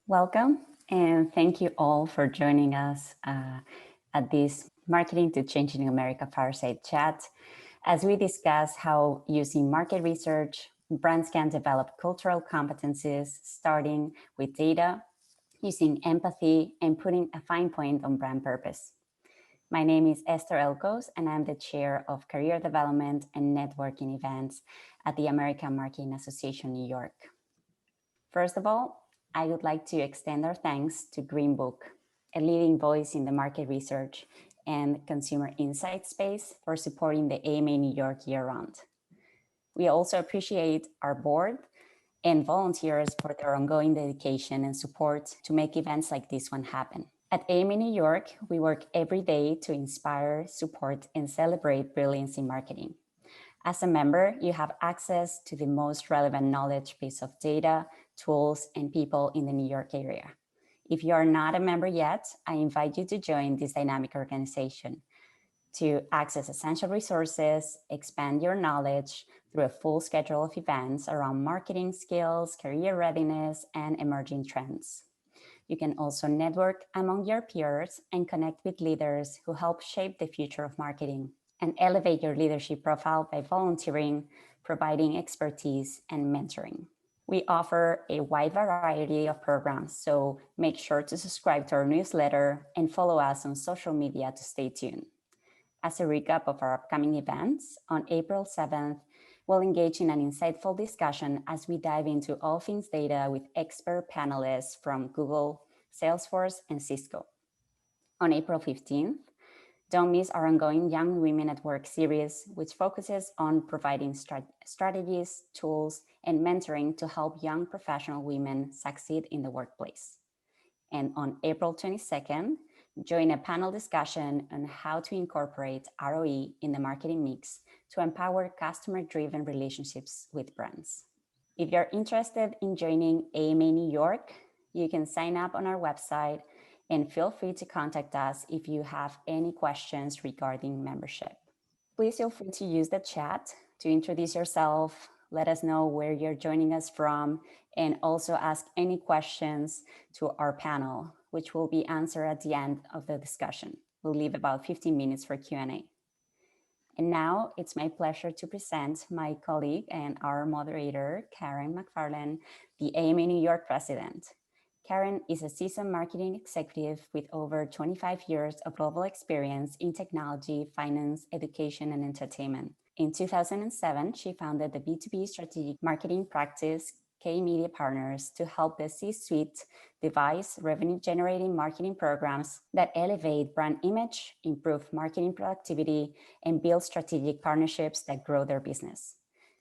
Welcome, and thank you all for joining us at this Marketing to Changing America Fireside Chat as we discuss how using market research, brands can develop cultural competencies, starting with data, using empathy, and putting a fine point on brand purpose. My name is Esther Elkos, and I'm the chair of Career Development and Networking Events at the American Marketing Association New York. First of all, I would like to extend our thanks to Green Book, a leading voice in the market research and consumer insight space, for supporting the AMA New York year-round. We also appreciate our board and volunteers for their ongoing dedication and support to make events like this one happen. At AMA New York, we work every day to inspire, support, and celebrate brilliance in marketing. As a member, you have access to the most relevant knowledge base of data, tools, and people in the New York area. If you are not a member yet, I invite you to join this dynamic organization to access essential resources, expand your knowledge through a full schedule of events around marketing skills, career readiness, and emerging trends. You can also network among your peers and connect with leaders who help shape the future of marketing, and elevate your leadership profile by volunteering, providing expertise, and mentoring. We offer a wide variety of programs, so make sure to subscribe to our newsletter and follow us on social media to stay tuned. As a recap of our upcoming events, on April 7th, we'll engage in an insightful discussion as we dive into all things data with expert panelists from Google, Salesforce, and Cisco. On April 15th, don't miss our ongoing Young Women at Work series, which focuses on providing strategies, tools, and mentoring to help young professional women succeed in the workplace. And on April 22nd, join a panel discussion on how to incorporate ROE in the marketing mix to empower customer-driven relationships with brands. If you're interested in joining AMA New York, you can sign up on our website, and feel free to contact us if you have any questions regarding membership. Please feel free to use the chat to introduce yourself, let us know where you're joining us from, and also ask any questions to our panel, which will be answered at the end of the discussion. We'll leave about 15 minutes for Q&A. And now it's my pleasure to present my colleague and our moderator, Karen McFarland, the AMA New York president. Karen is a seasoned marketing executive with over 25 years of global experience in technology, finance, education, and entertainment. In 2007, she founded the B2B strategic marketing practice, K Media Partners, to help the C-suite devise revenue-generating marketing programs that elevate brand image, improve marketing productivity, and build strategic partnerships that grow their business.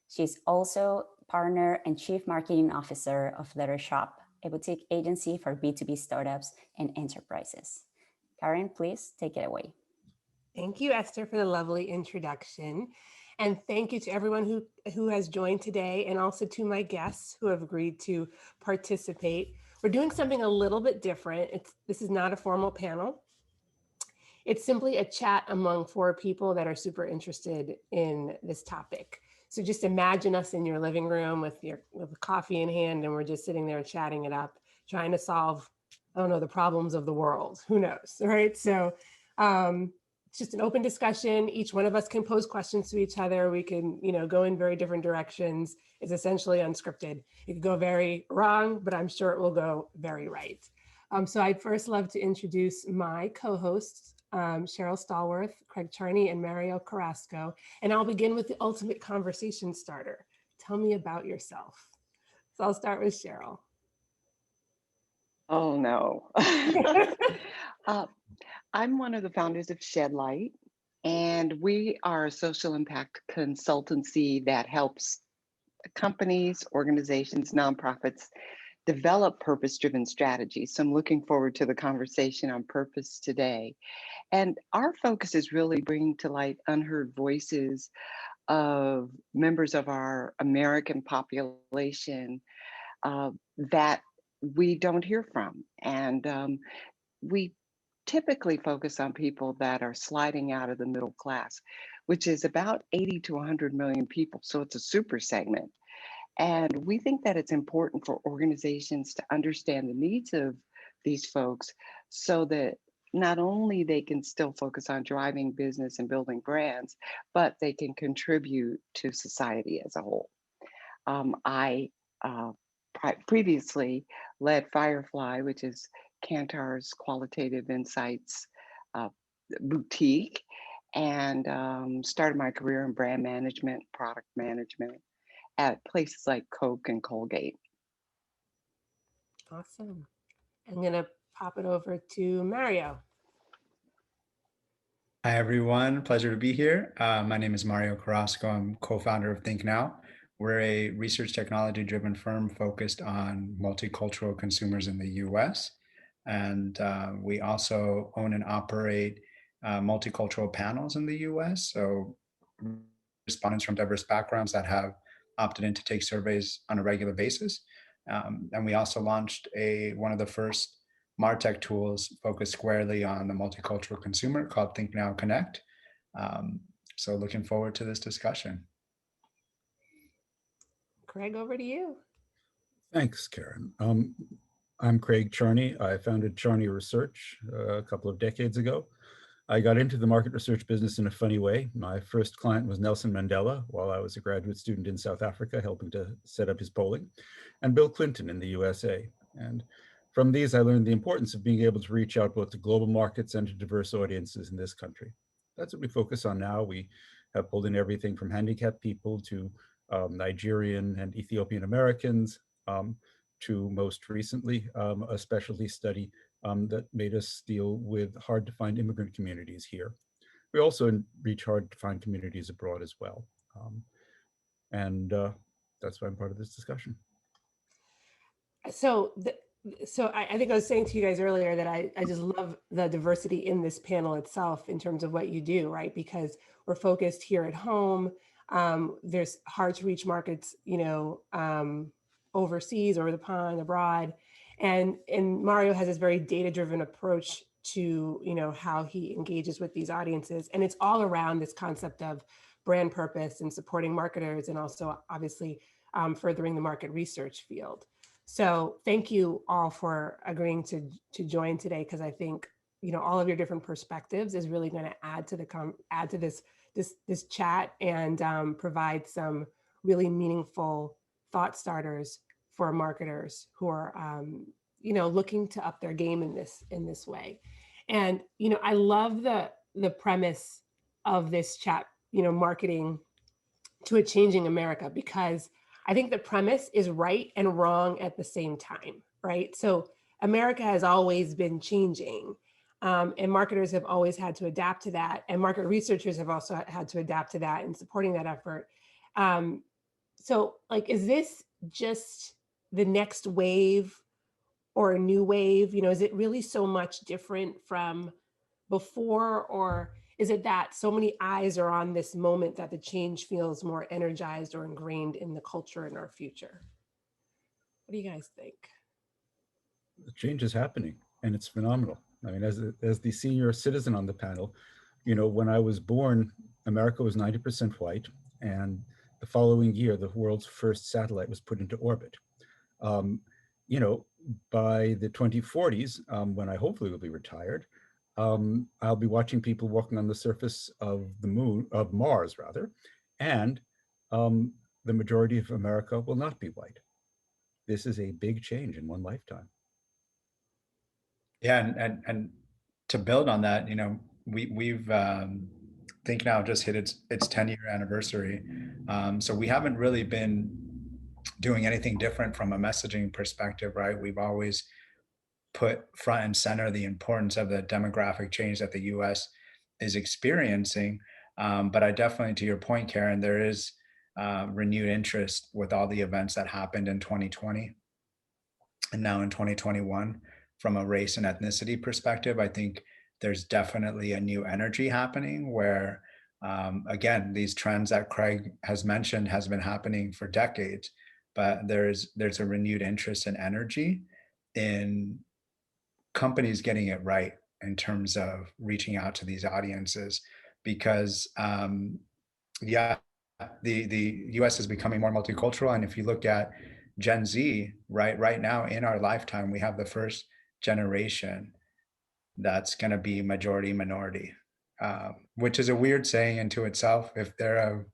She's also partner and chief marketing officer of Letter Shop, a boutique agency for B2B startups and enterprises. Karen, please take it away. Thank you, Esther, for the lovely introduction. And thank you to everyone who has joined today, and also to my guests who have agreed to participate. We're doing something a little bit different. This is not a formal panel. It's simply a chat among four people that are super interested in this topic. So just imagine us in your living room with coffee in hand, and we're just sitting there chatting it up, trying to solve, I don't know, the problems of the world. Who knows, right? So it's just an open discussion. Each one of us can pose questions to each other. We can, go in very different directions. It's essentially unscripted. It could go very wrong, but I'm sure it will go very right. So I'd first love to introduce my co-hosts, Cheryl Stallworth, Craig Charney, and Mario Carrasco. And I'll begin with the ultimate conversation starter. Tell me about yourself. So I'll start with Cheryl. Oh, no. I'm one of the founders of Shed Light, and we are a social impact consultancy that helps companies, organizations, nonprofits develop purpose-driven strategies. So I'm looking forward to the conversation on purpose today. And our focus is really bringing to light unheard voices of members of our American population that we don't hear from. And we typically focus on people that are sliding out of the middle class, which is about 80 to 100 million people. So it's a super segment. And we think that it's important for organizations to understand the needs of these folks so that not only they can still focus on driving business and building brands, but they can contribute to society as a whole. I previously led Firefly, which is Kantar's qualitative insights uh, boutique, and started my career in brand management, product management at places like Coke and Colgate. Awesome. I'm going to pop it over to Mario. Hi, everyone. Pleasure to be here. My name is Mario Carrasco. I'm co-founder of Think Now. We're a research technology-driven firm focused on multicultural consumers in the US. And we also own and operate multicultural panels in the US. So respondents from diverse backgrounds that have opted in to take surveys on a regular basis. And we also launched one of the first MarTech tools focused squarely on the multicultural consumer called Think Now Connect. So looking forward to this discussion. Craig, over to you. Thanks, Karen. I'm Craig Charney. I founded Charney Research a couple of decades ago. I got into the market research business in a funny way. My first client was Nelson Mandela while I was a graduate student in South Africa, helping to set up his polling, and Bill Clinton in the USA. And from these, I learned the importance of being able to reach out both to global markets and to diverse audiences in this country. That's what we focus on now. We have pulled in everything from handicapped people to Nigerian and Ethiopian Americans, to most recently a specialty study that made us deal with hard to find immigrant communities here. We also reach hard to find communities abroad as well. And that's why I'm part of this discussion. So I think I was saying to you guys earlier that I just love the diversity in this panel itself in terms of what you do, right? Because we're focused here at home. There's hard to reach markets, overseas, over the pond, abroad. And Mario has this very data-driven approach to, how he engages with these audiences. And it's all around this concept of brand purpose and supporting marketers, and also obviously furthering the market research field. So thank you all for agreeing to join today, because I think all of your different perspectives is really going to add to this chat and provide some really meaningful thought starters for marketers who are looking to up their game in this way. And I love the premise of this chat, marketing to a changing America, because I think the premise is right and wrong at the same time, right? So America has always been changing, and marketers have always had to adapt to that, and market researchers have also had to adapt to that and supporting that effort. So is this just the next wave or a new wave? Is it really so much different from before, or is it that so many eyes are on this moment that the change feels more energized or ingrained in the culture in our future? What do you guys think? The change is happening, and it's phenomenal. I mean, as the senior citizen on the panel, when I was born, America was 90% white, and the following year, the world's first satellite was put into orbit. By the 2040s, when I hopefully will be retired, I'll be watching people walking on the surface of Mars rather, and the majority of America will not be white. This is a big change in one lifetime. Yeah, and to build on that, we've Think Now just hit its 10-year anniversary. So we haven't really been doing anything different from a messaging perspective, right? We've always put front and center the importance of the demographic change that the US is experiencing. But I definitely, to your point, Karen, there is renewed interest with all the events that happened in 2020 and now in 2021. From a race and ethnicity perspective, I think there's definitely a new energy happening where, again, these trends that Craig has mentioned has been happening for decades, but there's a renewed interest and energy in companies getting it right in terms of reaching out to these audiences, because the US is becoming more multicultural. And if you look at Gen Z, right now in our lifetime, we have the first generation that's going to be majority minority, which is a weird saying into itself. If they're a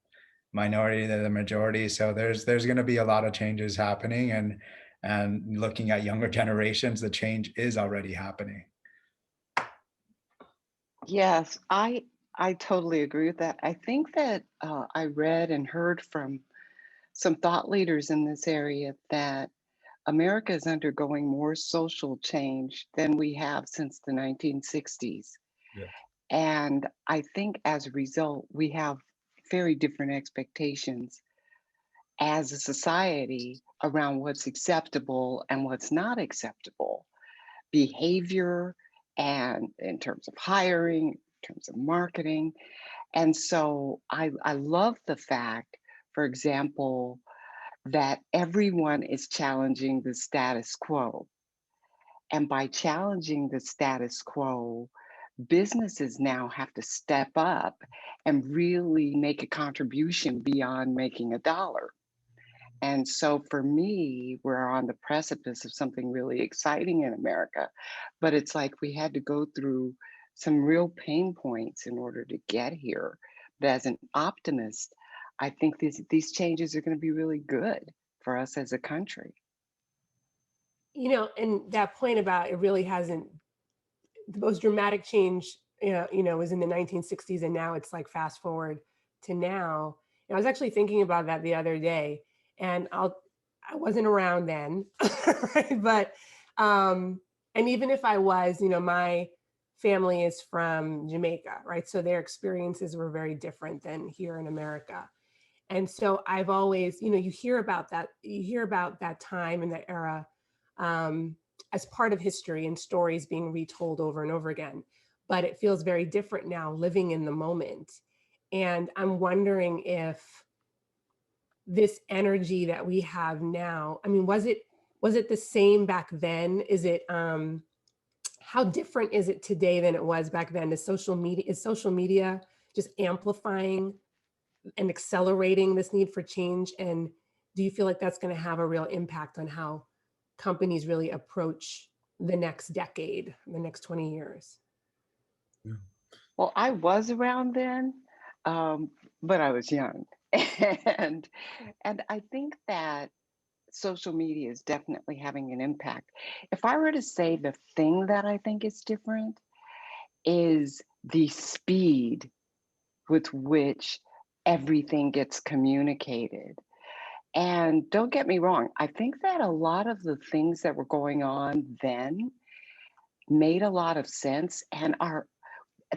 minority, they're the majority. So there's going to be a lot of changes happening, and looking at younger generations, the change is already happening. Yes, I totally agree with that. I think that I read and heard from some thought leaders in this area that America is undergoing more social change than we have since the 1960s. Yes. And I think as a result, we have very different expectations as a society around what's acceptable and what's not acceptable. Behavior, and in terms of hiring, in terms of marketing. And so I love the fact, for example, that everyone is challenging the status quo. And by challenging the status quo, businesses now have to step up and really make a contribution beyond making a dollar. And so for me, we're on the precipice of something really exciting in America, but it's like we had to go through some real pain points in order to get here. But as an optimist, I think these changes are going to be really good for us as a country. You know, and that point about it really hasn't, the most dramatic change, was in the 1960s, and now it's like fast forward to now. And I was actually thinking about that the other day, and I wasn't around then, right? But and even if I was, my family is from Jamaica, right? So their experiences were very different than here in America. And so I've always, you hear about that time and that era as part of history and stories being retold over and over again. But it feels very different now, living in the moment. And I'm wondering if this energy that we have now, I mean, was it the same back then? Is it how different is it today than it was back then? Is social media just amplifying and accelerating this need for change? And do you feel like that's going to have a real impact on how companies really approach the next decade, the next 20 years? Well, I was around then, but I was young. and I think that social media is definitely having an impact. If I were to say the thing that I think is different is the speed with which everything gets communicated. And don't get me wrong, I think that a lot of the things that were going on then made a lot of sense and are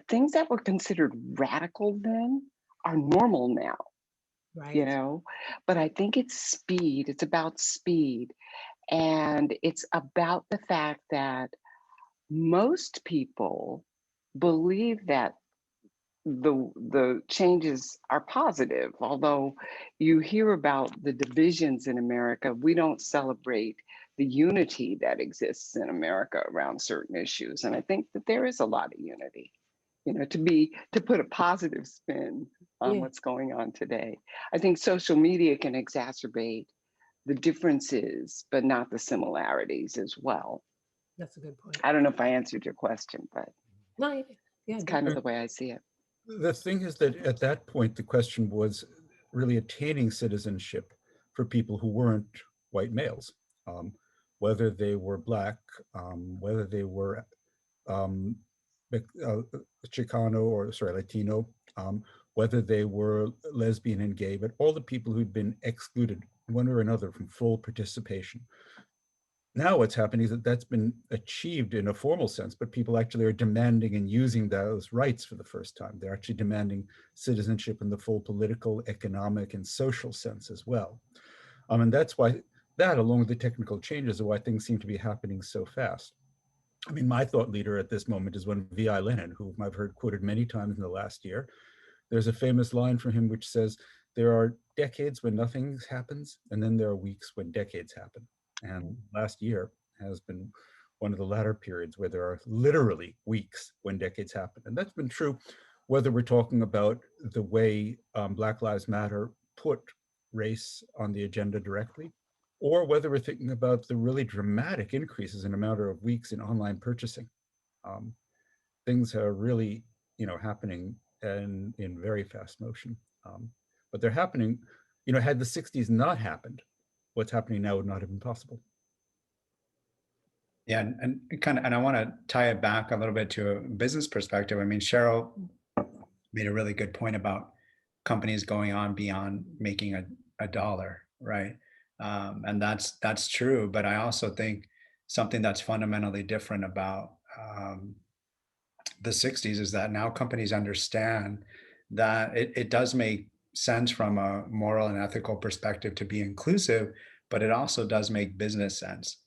things that were considered radical then are normal now. Right. But I think it's about speed, and it's about the fact that most people believe that the changes are positive. Although you hear about the divisions in America, we don't celebrate the unity that exists in America around certain issues. And I think that there is a lot of unity, to put a positive spin on what's going on today. I think social media can exacerbate the differences, but not the similarities as well. That's a good point. I don't know if I answered your question, but no, it's kind of the way I see it. The thing is that at that point, the question was really attaining citizenship for people who weren't white males, whether they were Black, whether they were Chicano or Latino, whether they were lesbian and gay, but all the people who'd been excluded one way or another from full participation. Now what's happening is that that's been achieved in a formal sense, but people actually are demanding and using those rights for the first time. They're actually demanding citizenship in the full political, economic, and social sense as well. And that's why that, along with the technical changes, are why things seem to be happening so fast. I mean, my thought leader at this moment is one V.I. Lenin, whom I've heard quoted many times in the last year. There's a famous line from him which says, there are decades when nothing happens, and then there are weeks when decades happen. And last year has been one of the latter periods where there are literally weeks when decades happen. And that's been true whether we're talking about the way Black Lives Matter put race on the agenda directly, or whether we're thinking about the really dramatic increases in a matter of weeks in online purchasing. Um, Things are really, happening in very fast motion. But they're happening, had the 60s not happened, what's happening now would not have been possible. Yeah, and I want to tie it back a little bit to a business perspective. I mean, Cheryl made a really good point about companies going on beyond making a dollar, right? And that's true. But I also think something that's fundamentally different about the 60s is that now companies understand that it does make sense from a moral and ethical perspective to be inclusive, but it also does make business sense.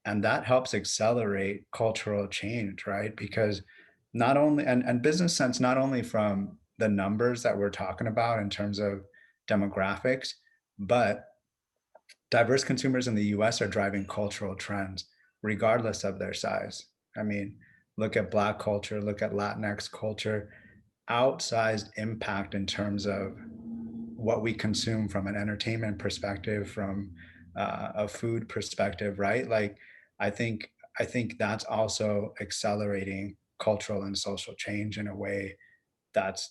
And that helps accelerate cultural change, right? Because not only, and business sense, not only from the numbers that we're talking about in terms of demographics, but diverse consumers in the US are driving cultural trends regardless of their size. I mean, look at Black culture, look at Latinx culture, outsized impact in terms of what we consume from an entertainment perspective, from a food perspective, right? Like, I think I think that's also accelerating cultural and social change in a way that's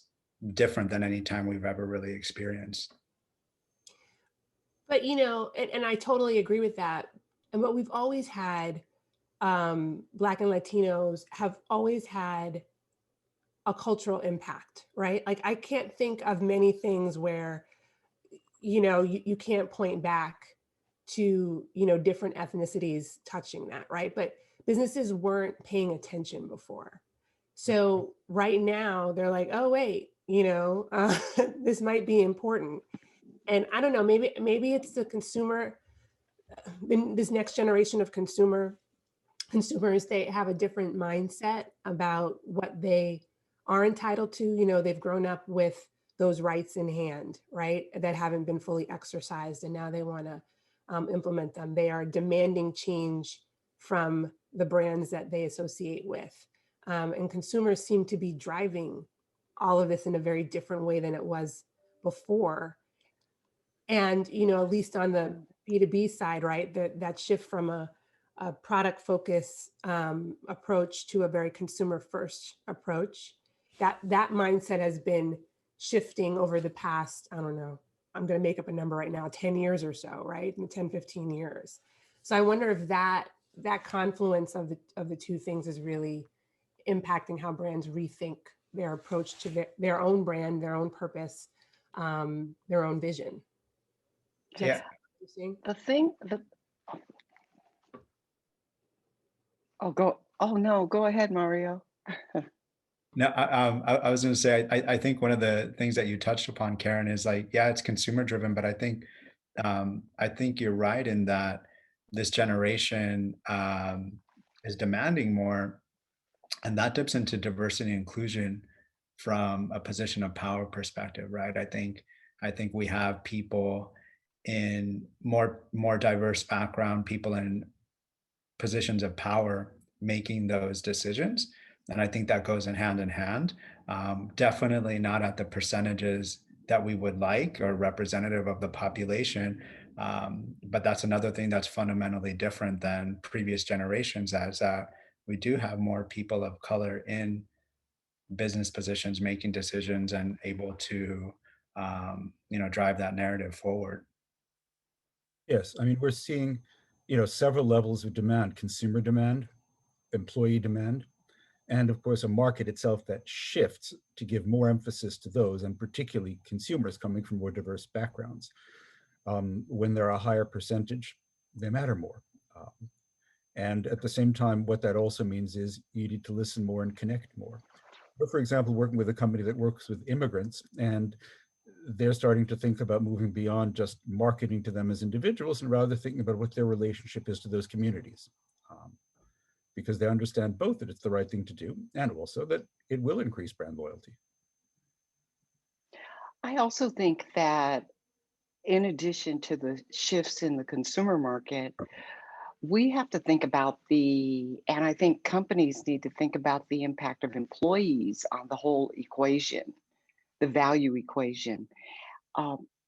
different than any time we've ever really experienced. But and I totally agree with that. And what we've always had, Black and Latinos have always had a cultural impact, right? Like I can't think of many things where, you can't point back to, different ethnicities touching that, right? But businesses weren't paying attention before. So right now they're like, oh, wait, this might be important. And I don't know, maybe it's the consumer, this next generation of consumers, they have a different mindset about what they are entitled to. They've grown up with those rights in hand, right, that haven't been fully exercised, and now they want to implement them. They are demanding change from the brands that they associate with. And consumers seem to be driving all of this in a very different way than it was before. And, at least on the B2B side, right, that shift from a product focus approach to a very consumer first approach, that mindset has been shifting over the past, I don't know, I'm going to make up a number right now, 10 years or so, right? In 10, 15 years. So I wonder if that confluence of the two things is really impacting how brands rethink their approach to their own brand, their own purpose, their own vision. Yeah. The thing that, oh no, go ahead, Mario. No, I was going to say, I think one of the things that you touched upon, Karen, is like, yeah, it's consumer driven, but I think you're right in that this generation is demanding more, and that dips into diversity and inclusion from a position of power perspective, right? I think we have people in more diverse background, people in positions of power making those decisions. And I think that goes in hand. Definitely not at the percentages that we would like or representative of the population. But that's another thing that's fundamentally different than previous generations, as we do have more people of color in business positions making decisions and able to drive that narrative forward. Yes, I mean, we're seeing, several levels of demand: consumer demand, employee demand, and of course, a market itself that shifts to give more emphasis to those, and particularly consumers coming from more diverse backgrounds. When they're a higher percentage, they matter more. And at the same time, what that also means is you need to listen more and connect more. But for example, working with a company that works with immigrants, and they're starting to think about moving beyond just marketing to them as individuals and rather thinking about what their relationship is to those communities. Because they understand both that it's the right thing to do and also that it will increase brand loyalty. I also think that in addition to the shifts in the consumer market, we have to think about and I think companies need to think about the impact of employees on the whole equation, the value equation.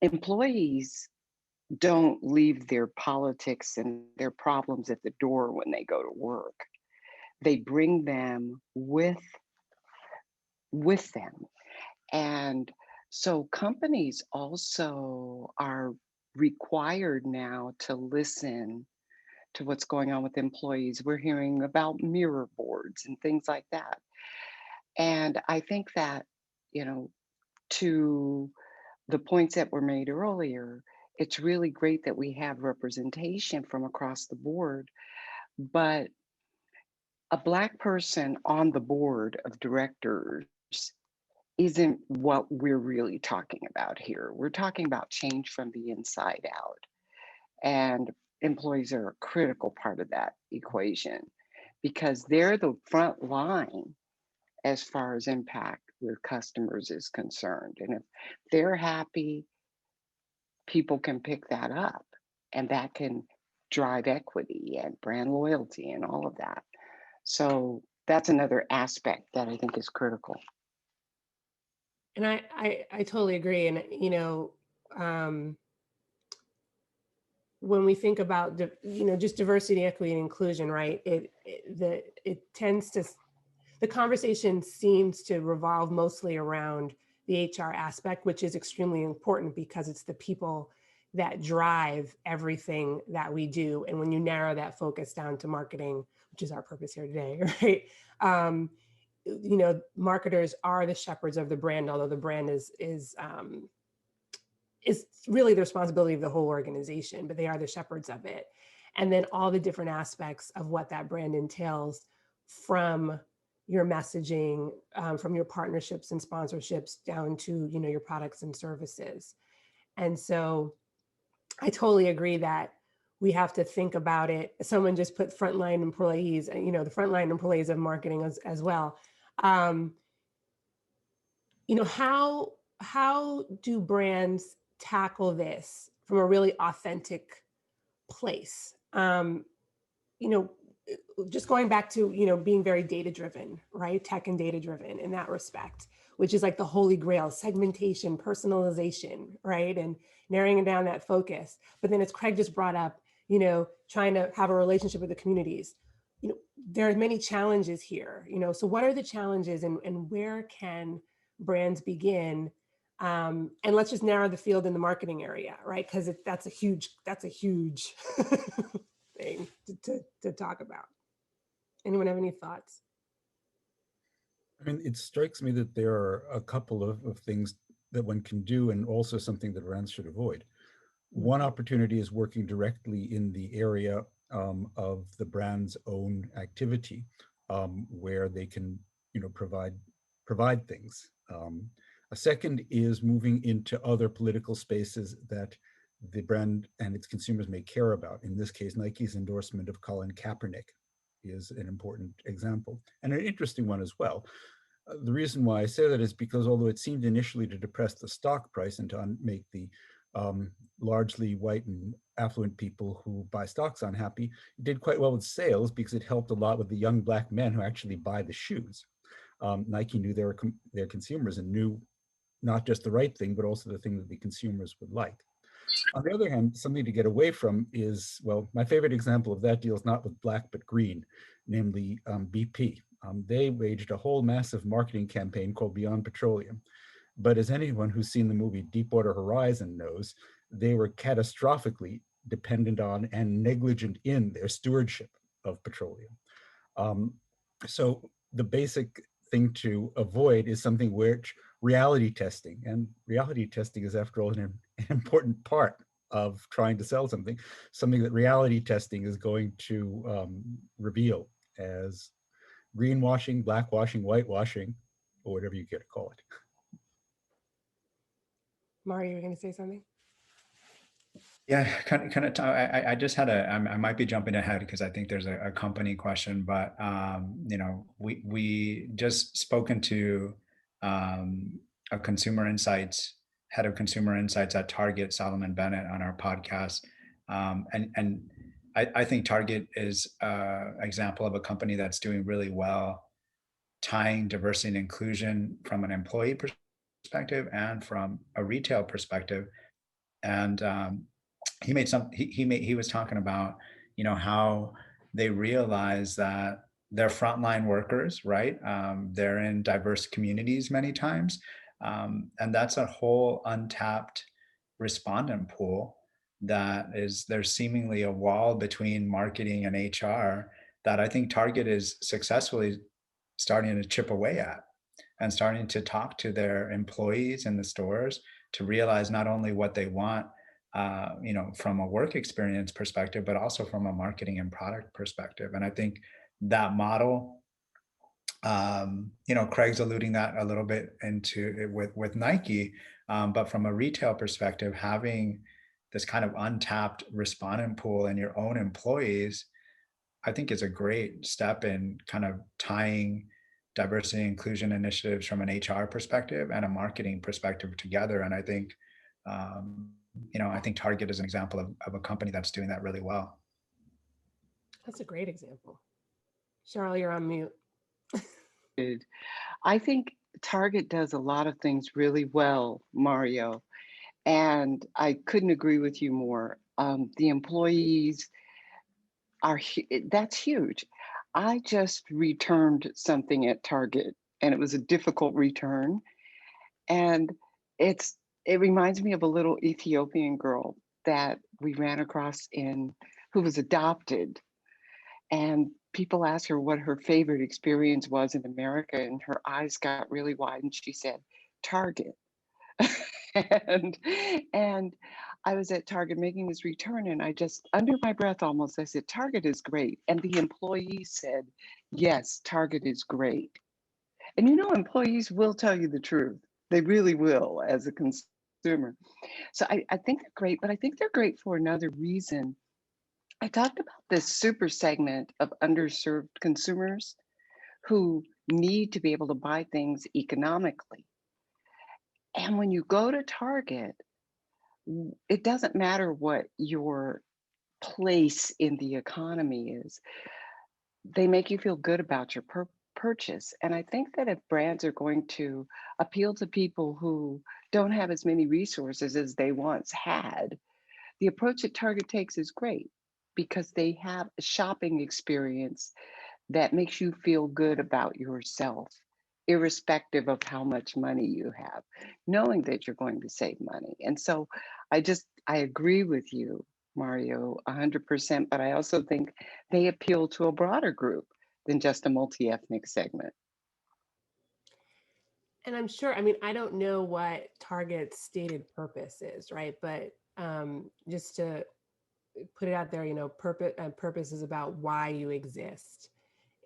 employees don't leave their politics and their problems at the door when they go to work. They bring them with them. And so companies also are required now to listen to what's going on with employees. We're hearing about mirror boards and things like that. And I think that, you know, to the points that were made earlier, it's really great that we have representation from across the board, but a Black person on the board of directors isn't what we're really talking about here. We're talking about change from the inside out. And employees are a critical part of that equation because they're the front line as far as impact with customers is concerned. And if they're happy, people can pick that up and that can drive equity and brand loyalty and all of that. So that's another aspect that I think is critical. And I totally agree. And, you know, when we think about, just diversity, equity, and inclusion, right? It tends to, the conversation seems to revolve mostly around the HR aspect, which is extremely important because it's the people that drive everything that we do. And when you narrow that focus down to marketing, which is our purpose here today, right? Marketers are the shepherds of the brand, although the brand is really the responsibility of the whole organization, but they are the shepherds of it. And then all the different aspects of what that brand entails, from your messaging, from your partnerships and sponsorships down to, your products and services. And so I totally agree that we have to think about it. Someone just put frontline employees, the frontline employees of marketing as well. How do brands tackle this from a really authentic place? Just going back to, being very data-driven, right? Tech and data-driven in that respect, which is like the holy grail: segmentation, personalization, right? And narrowing down that focus. But then, as Craig just brought up, trying to have a relationship with the communities. There are many challenges here, so what are the challenges, and where can brands begin? And let's just narrow the field in the marketing area, right? Because that's a huge thing to talk about. Anyone have any thoughts? I mean, it strikes me that there are a couple of things that one can do, and also something that brands should avoid. One opportunity is working directly in the area of the brand's own activity, where they can, provide things. A second is moving into other political spaces that the brand and its consumers may care about. In this case, Nike's endorsement of Colin Kaepernick is an important example, and an interesting one as well. The reason why I say that is because although it seemed initially to depress the stock price and to make the largely white and affluent people who buy stocks unhappy, it did quite well with sales because it helped a lot with the young Black men who actually buy the shoes. Nike knew their consumers and knew not just the right thing, but also the thing that the consumers would like. On the other hand, something to get away from is, well, my favorite example of that deal is not with Black, but green, namely BP. They waged a whole massive marketing campaign called Beyond Petroleum. But as anyone who's seen the movie Deepwater Horizon knows, they were catastrophically dependent on and negligent in their stewardship of petroleum. So the basic thing to avoid is something which reality testing, and reality testing is, after all, an important part of trying to sell something that reality testing is going to reveal as greenwashing, blackwashing, whitewashing, or whatever you care to call it. Mario, you were going to say something? Yeah, kind of. I just had I might be jumping ahead because I think there's a company question, but we just spoken to a consumer insights head of consumer insights at Target, Solomon Bennett, on our podcast, and I think Target is an example of a company that's doing really well, tying diversity and inclusion from an employee perspective and from a retail perspective. And he was talking about, how they realize that they're frontline workers, right? They're in diverse communities many times. And that's a whole untapped respondent pool there's seemingly a wall between marketing and HR that I think Target is successfully starting to chip away at, and starting to talk to their employees in the stores to realize not only what they want, from a work experience perspective, but also from a marketing and product perspective. And I think that model, Craig's alluding that a little bit into it with Nike, but from a retail perspective, having this kind of untapped respondent pool in your own employees, I think is a great step in kind of tying diversity and inclusion initiatives from an HR perspective and a marketing perspective together. And I think, I think Target is an example of a company that's doing that really well. That's a great example. Cheryl, you're on mute. I think Target does a lot of things really well, Mario, and I couldn't agree with you more. The employees that's huge. I just returned something at Target, and it was a difficult return. And it reminds me of a little Ethiopian girl that we ran across who was adopted. And people asked her what her favorite experience was in America, and her eyes got really wide, and she said, Target. and I was at Target making this return, and I just, under my breath almost, I said, Target is great. And the employees said, yes, Target is great. And employees will tell you the truth. They really will as a consumer. So I think they're great, but I think they're great for another reason. I talked about this super segment of underserved consumers who need to be able to buy things economically. And when you go to Target, it doesn't matter what your place in the economy is. They make you feel good about your purchase. And I think that if brands are going to appeal to people who don't have as many resources as they once had, the approach that Target takes is great because they have a shopping experience that makes you feel good about yourself, irrespective of how much money you have, knowing that you're going to save money. And so I agree with you, Mario, 100%, but I also think they appeal to a broader group than just a multi-ethnic segment. And I'm sure, I don't know what Target's stated purpose is, right? But just to put it out there, purpose is about why you exist.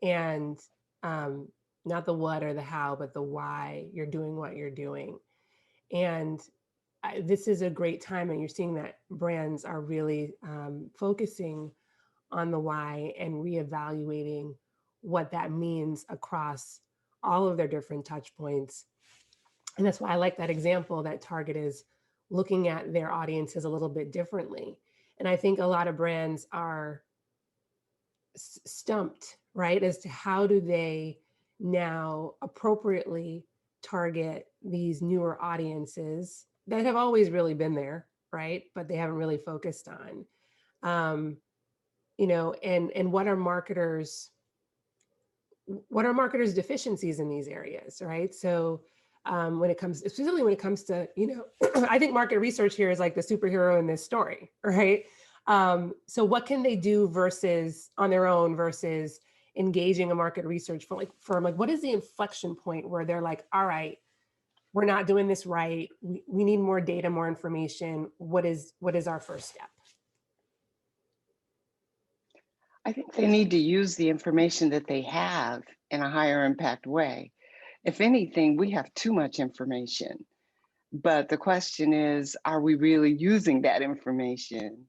And not the what or the how, but the why you're doing what you're doing. And this is a great time, and you're seeing that brands are really focusing on the why and reevaluating what that means across all of their different touch points. And that's why I like that example that Target is looking at their audiences a little bit differently. And I think a lot of brands are stumped, right, as to how do they now appropriately target these newer audiences that have always really been there, right, but they haven't really focused on. And what are marketers' deficiencies in these areas, right? So especially when it comes to, I think market research here is like the superhero in this story, right? So what can they do on their own versus engaging a market research firm? Like, what is the inflection point where they're like, all right, we're not doing this right. We need more data, more information. What is our first step? I think they need to use the information that they have in a higher impact way. If anything, we have too much information. But the question is, are we really using that information?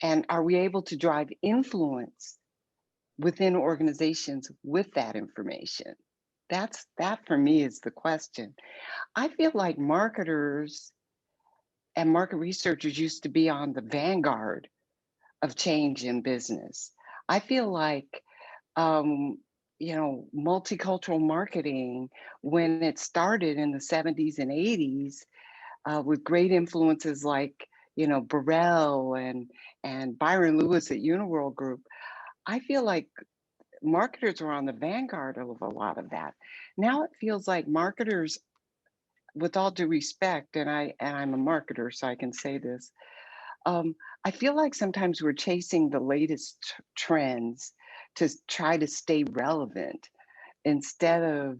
And are we able to drive influence within organizations with that information? That for me is the question. I feel like marketers and market researchers used to be on the vanguard of change in business. I feel like, multicultural marketing, when it started in the 70s and 80s, with great influences like, Burrell and Byron Lewis at Uniworld Group, I feel like marketers were on the vanguard of a lot of that. Now it feels like marketers, with all due respect, and I'm a marketer, so I can say this, I feel like sometimes we're chasing the latest trends to try to stay relevant instead of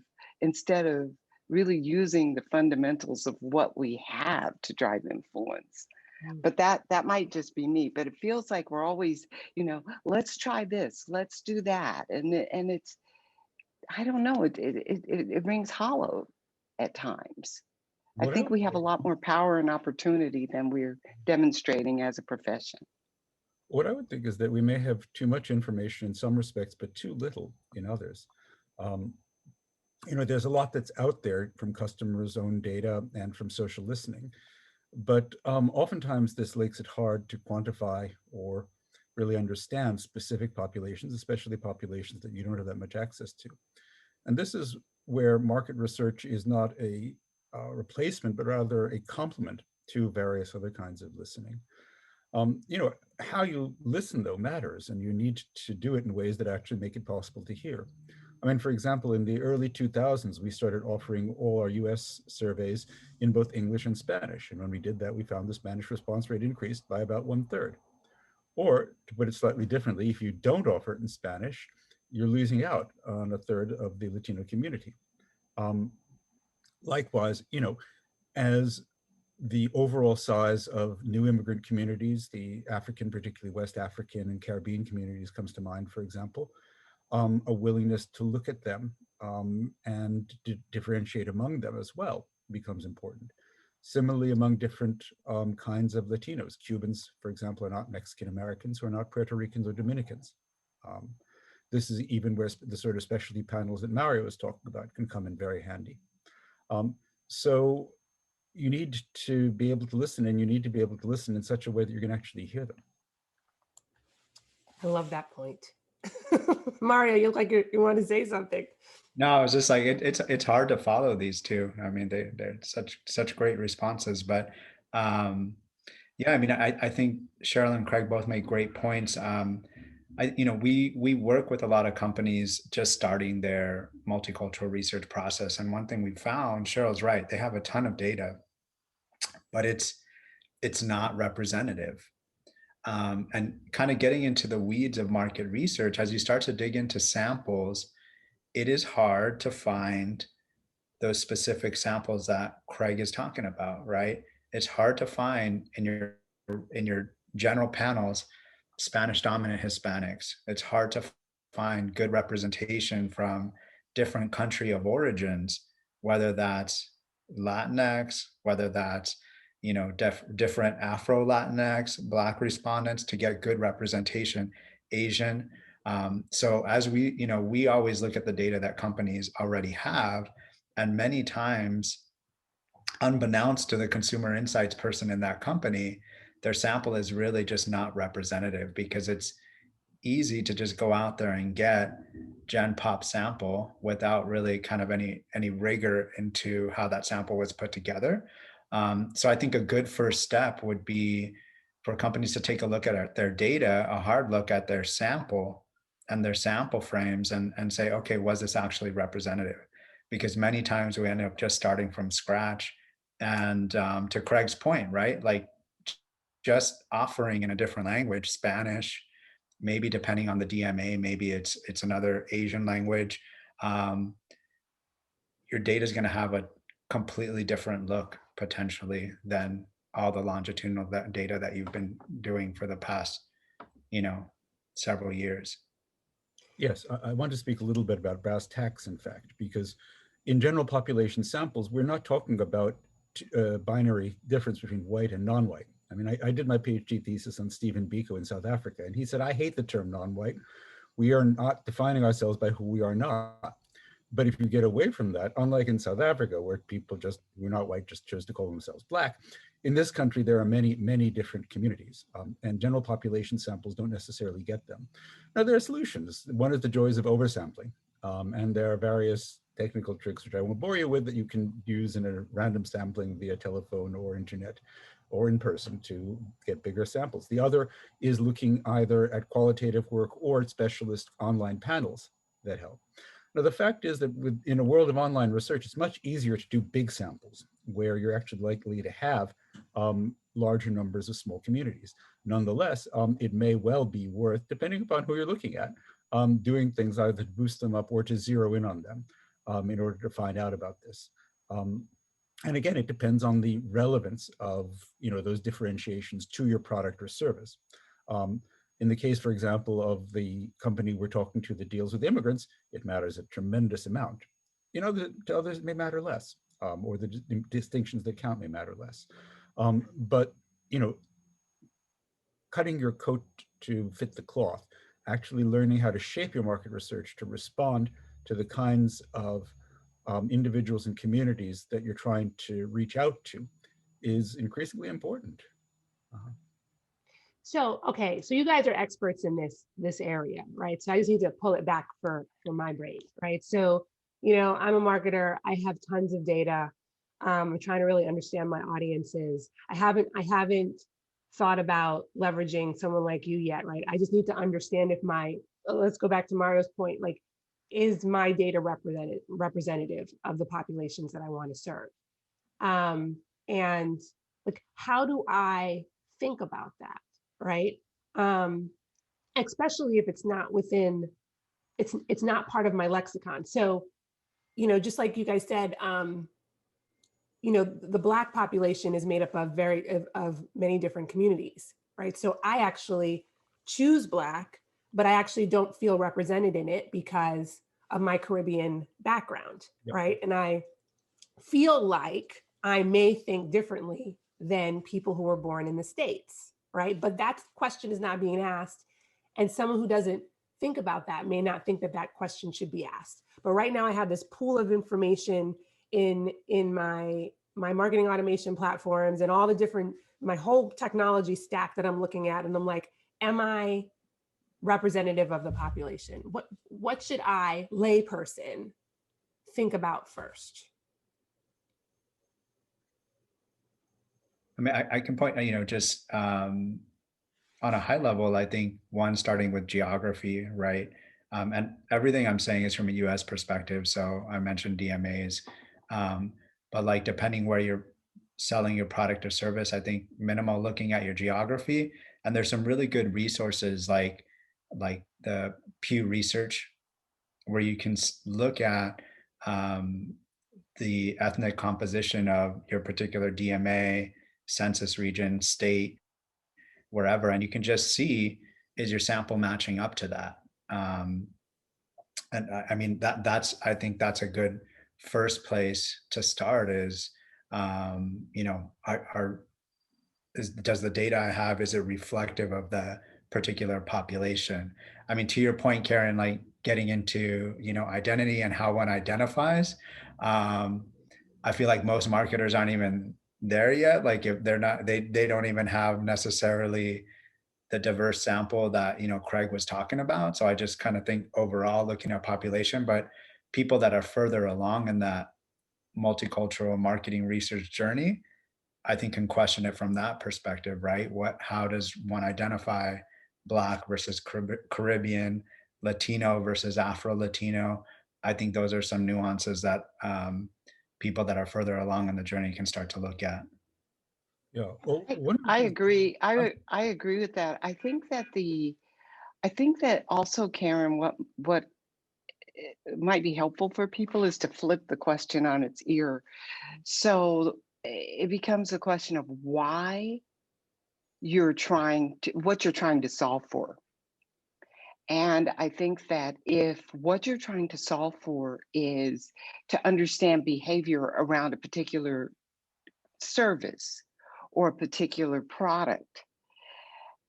really using the fundamentals of what we have to drive influence. But that might just be me, but it feels like we're always, let's try this, let's do that. And it's, I don't know, it rings hollow at times. I What I think would we have a lot more power and opportunity than we're demonstrating as a profession. What I would think is that we may have too much information in some respects, but too little in others. Um, there's a lot that's out there from customers' own data and from social listening, but oftentimes this makes it hard to quantify or really understand specific populations, especially populations that you don't have that much access to. And this is where market research is not a replacement, but rather a complement to various other kinds of listening. How you listen, though, matters, and you need to do it in ways that actually make it possible to hear. I mean, for example, in the early 2000s, we started offering all our US surveys in both English and Spanish. And when we did that, we found the Spanish response rate increased by about 1/3. Or to put it slightly differently, if you don't offer it in Spanish, you're losing out on 1/3 of the Latino community. Likewise, as the overall size of new immigrant communities, the African, particularly West African and Caribbean communities comes to mind, for example, a willingness to look at them and differentiate among them as well becomes important. Similarly, among different kinds of Latinos, Cubans, for example, are not Mexican Americans, who are not Puerto Ricans or Dominicans. This is even where the sort of specialty panels that Mario was talking about can come in very handy. So you need to be able to listen, and you need to be able to listen in such a way that you can actually hear them. I love that point. Mario, you look like you want to say something. No, I was just like, it's hard to follow these two. I mean, they're such great responses, but yeah, I mean, I think Cheryl and Craig both make great points. We work with a lot of companies just starting their multicultural research process, and one thing we found, Cheryl's right, they have a ton of data, but it's not representative. And kind of getting into the weeds of market research, as you start to dig into samples, it is hard to find those specific samples that Craig is talking about, right? It's hard to find in your general panels Spanish dominant Hispanics. It's hard to find good representation from different country of origins, whether that's Latinx, whether that's different Afro Latinx, Black respondents, to get good representation, Asian. So as we always look at the data that companies already have, and many times, unbeknownst to the consumer insights person in that company, their sample is really just not representative, because it's easy to just go out there and get gen pop sample without really kind of any rigor into how that sample was put together. So I think a good first step would be for companies to take a look at their data, a hard look at their sample and their sample frames, and say, okay, was this actually representative? Because many times we end up just starting from scratch. And to Craig's point, right? Like, just offering in a different language, Spanish, maybe depending on the DMA, maybe it's another Asian language. Your data is going to have a completely different look potentially than all the longitudinal data that you've been doing for the past, several years. Yes, I want to speak a little bit about brass tacks, in fact, because in general population samples, we're not talking about binary difference between white and non-white. I mean, I did my PhD thesis on Stephen Biko in South Africa, and he said, I hate the term non-white. We are not defining ourselves by who we are not. But if you get away from that, unlike in South Africa, where people who are not white just chose to call themselves Black, in this country, there are many, many different communities, and general population samples don't necessarily get them. Now, there are solutions. One is the joys of oversampling, and there are various technical tricks, which I won't bore you with, that you can use in a random sampling via telephone or internet. or in person to get bigger samples. The other is looking either at qualitative work or at specialist online panels that help. Now, the fact is that in a world of online research, it's much easier to do big samples where you're actually likely to have larger numbers of small communities. Nonetheless, it may well be worth, depending upon who you're looking at, doing things either to boost them up or to zero in on them in order to find out about this. And again, it depends on the relevance of those differentiations to your product or service. In the case, for example, of the company we're talking to that deals with immigrants, it matters a tremendous amount. To others, it may matter less, or the distinctions that count may matter less. But cutting your coat to fit the cloth, actually learning how to shape your market research to respond to the kinds of individuals and communities that you're trying to reach out to is increasingly important. So, okay, so you guys are experts in this area, right? So I just need to pull it back for my brain, right? So, I'm a marketer. I have tons of data. I'm trying to really understand my audiences. I haven't thought about leveraging someone like you yet, right? I just need to understand if let's go back to Mario's point, like, is my data representative of the populations that I want to serve? And like, how do I think about that? Right. Especially if it's not within, it's not part of my lexicon. So, just like you guys said, the Black population is made up of many different communities, right? So I actually choose Black, but I actually don't feel represented in it because of my Caribbean background, yep. Right? And I feel like I may think differently than people who were born in the States. Right? But that question is not being asked. And someone who doesn't think about that may not think that question should be asked. But right now I have this pool of information in my marketing automation platforms and all the different, my whole technology stack that I'm looking at. And I'm like, am I representative of the population? What should I, layperson, think about first? I mean, I can point, just on a high level, I think one, starting with geography, right? And everything I'm saying is from a US perspective. So I mentioned DMAs, but like depending where you're selling your product or service, I think minimal looking at your geography. And there's some really good resources like the Pew Research, where you can look at the ethnic composition of your particular DMA, census region, state, wherever, and you can just see, is your sample matching up to that? And I mean, I think that's a good first place to start is, does the data I have, is it reflective of the particular population? I mean, to your point, Karen, like getting into, identity and how one identifies, I feel like most marketers aren't even there yet. Like if they're not, they don't even have necessarily the diverse sample that, Craig was talking about. So I just kind of think overall looking at population, but people that are further along in that multicultural marketing research journey, I think can question it from that perspective, right? How does one identify Black versus Caribbean, Latino versus Afro-Latino? I think those are some nuances that people that are further along in the journey can start to look at. Yeah, well, I agree. I agree with that. I think that also, Karen, what might be helpful for people is to flip the question on its ear. So it becomes a question of why what you're trying to solve for. And I think that if what you're trying to solve for is to understand behavior around a particular service or a particular product,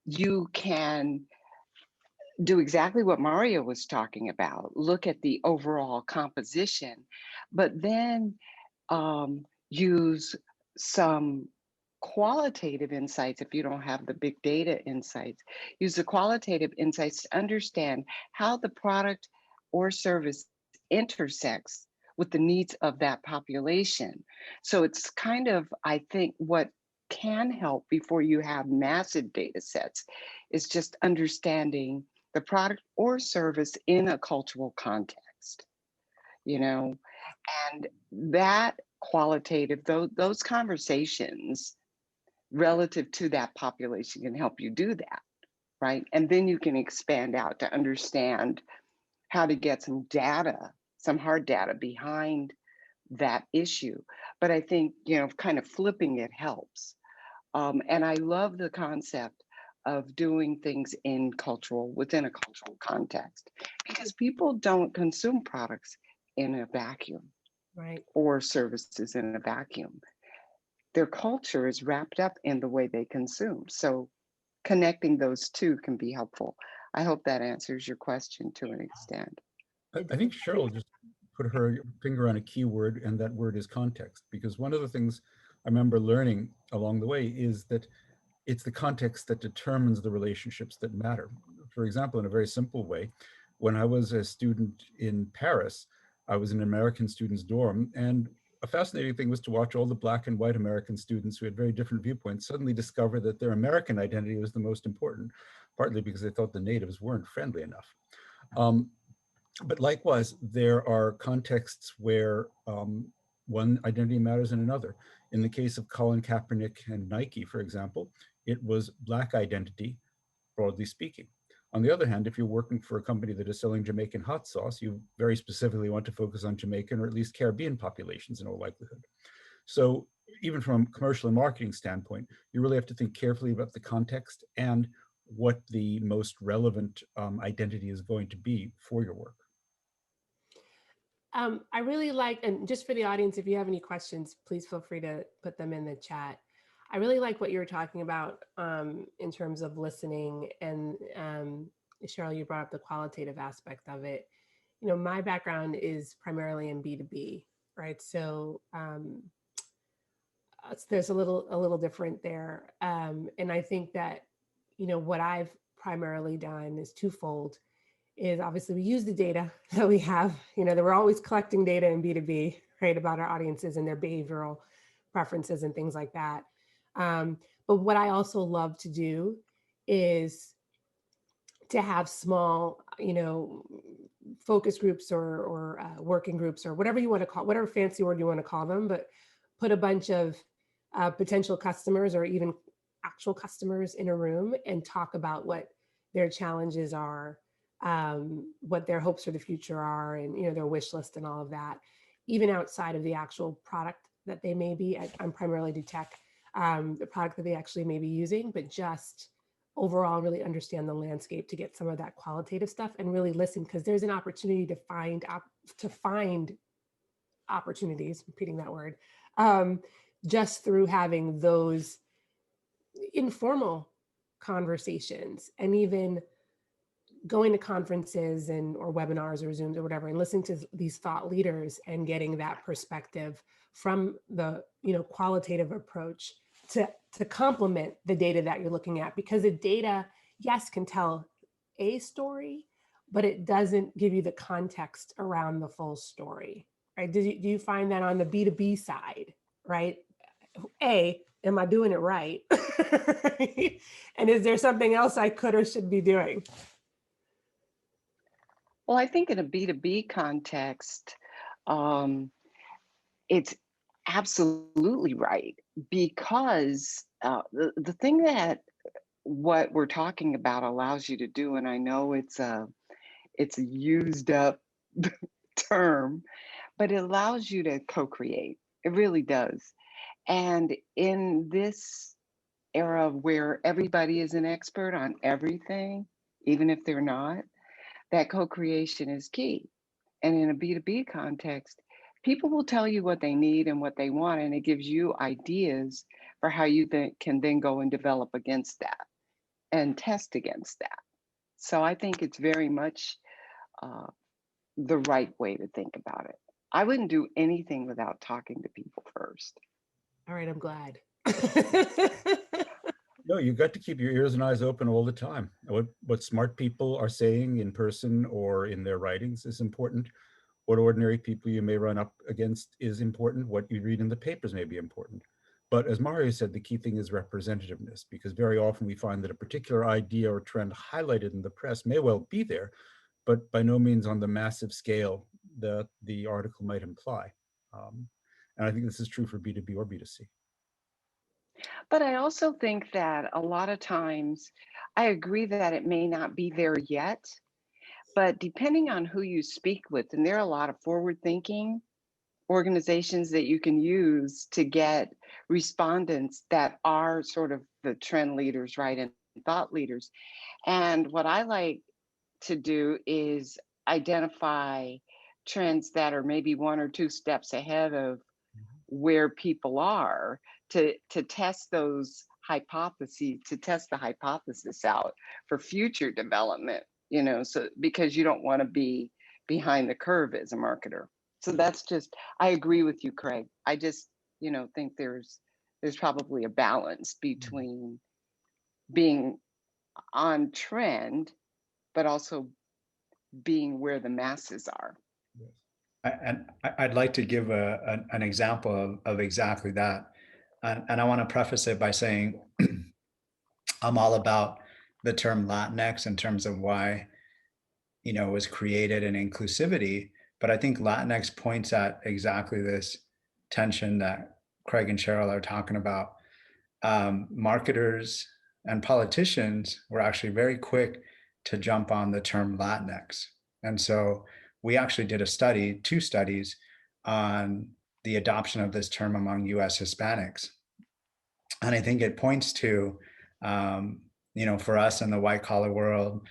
you can do exactly what Mario was talking about. Look at the overall composition, but then use some qualitative insights. If you don't have the big data insights, use the qualitative insights to understand how the product or service intersects with the needs of that population. So it's kind of, I think, what can help before you have massive data sets is just understanding the product or service in a cultural context, you know, and that qualitative, those conversations relative to that population can help you do that, right? And then you can expand out to understand how to get some data, some hard data behind that issue. But I think, you know, kind of flipping it helps. And I love the concept of doing things within a cultural context, because people don't consume products in a vacuum, Right. or services in a vacuum. Their culture is wrapped up in the way they consume. So connecting those two can be helpful. I hope that answers your question to an extent. I think Cheryl just put her finger on a key word, and that word is context. Because one of the things I remember learning along the way is that it's the context that determines the relationships that matter. For example, in a very simple way, when I was a student in Paris, I was in an American student's dorm, and a fascinating thing was to watch all the Black and white American students who had very different viewpoints suddenly discover that their American identity was the most important, partly because they thought the natives weren't friendly enough. But likewise, there are contexts where one identity matters than another. In the case of Colin Kaepernick and Nike, for example, it was Black identity, broadly speaking. On the other hand, if you're working for a company that is selling Jamaican hot sauce, you very specifically want to focus on Jamaican or at least Caribbean populations in all likelihood. So even from a commercial and marketing standpoint, you really have to think carefully about the context and what the most relevant identity is going to be for your work. I really like, and just for the audience, if you have any questions, please feel free to put them in the chat. I really like what you were talking about in terms of listening, and Cheryl, you brought up the qualitative aspect of it. You know, my background is primarily in B2B, right? So there's a little different there, and I think that, you know, what I've primarily done is twofold. Is obviously we use the data that we have, you know, that we're always collecting data in B2B, right, about our audiences and their behavioral preferences and things like that. But what I also love to do is to have small, you know, focus groups or working groups or whatever you want to call, whatever fancy word you want to call them, but put a bunch of potential customers or even actual customers in a room and talk about what their challenges are, what their hopes for the future are, and, you know, their wish list and all of that, even outside of the actual product that they may be. I'm primarily do tech, the product that they actually may be using, but just overall really understand the landscape to get some of that qualitative stuff and really listen, because there's an opportunity to find opportunities, repeating that word, just through having those informal conversations, and even going to conferences and or webinars or Zooms or whatever, and listening to these thought leaders and getting that perspective from the, you know, qualitative approach to complement the data that you're looking at, because the data, yes, can tell a story, but it doesn't give you the context around the full story, right? Do you find that on the B2B side, right? Am I doing it right? And is there something else I could or should be doing? Well, I think in a B2B context, it's absolutely right, because the thing that what we're talking about allows you to do, and I know it's a used up term, but it allows you to co-create. It really does. And in this era where everybody is an expert on everything, even if they're not, that co-creation is key. And in a B2B context, people will tell you what they need and what they want, and it gives you ideas for how you can then go and develop against that and test against that. So I think it's very much the right way to think about it. I wouldn't do anything without talking to people first. All right, I'm glad. No, you've got to keep your ears and eyes open all the time. What smart people are saying in person or in their writings is important. What ordinary people you may run up against is important. What you read in the papers may be important. But as Mario said, the key thing is representativeness, because very often we find that a particular idea or trend highlighted in the press may well be there, but by no means on the massive scale that the article might imply. And I think this is true for B2B or B2C. But I also think that a lot of times, I agree that it may not be there yet, but depending on who you speak with, and there are a lot of forward thinking organizations that you can use to get respondents that are sort of the trend leaders, right, and thought leaders. And what I like to do is identify trends that are maybe one or two steps ahead of where people are, to test those hypotheses, to test the hypothesis out for future development, so because you don't want to be behind the curve as a marketer. So that's just, I agree with you, Craig. I just, think there's probably a balance between being on trend, but also being where the masses are. And I'd like to give an example of exactly that. And I want to preface it by saying I'm all about the term Latinx in terms of why, it was created and inclusivity. But I think Latinx points at exactly this tension that Craig and Cheryl are talking about. Marketers and politicians were actually very quick to jump on the term Latinx. And so we actually did two studies on the adoption of this term among US Hispanics. And I think it points to, for us in the white collar world,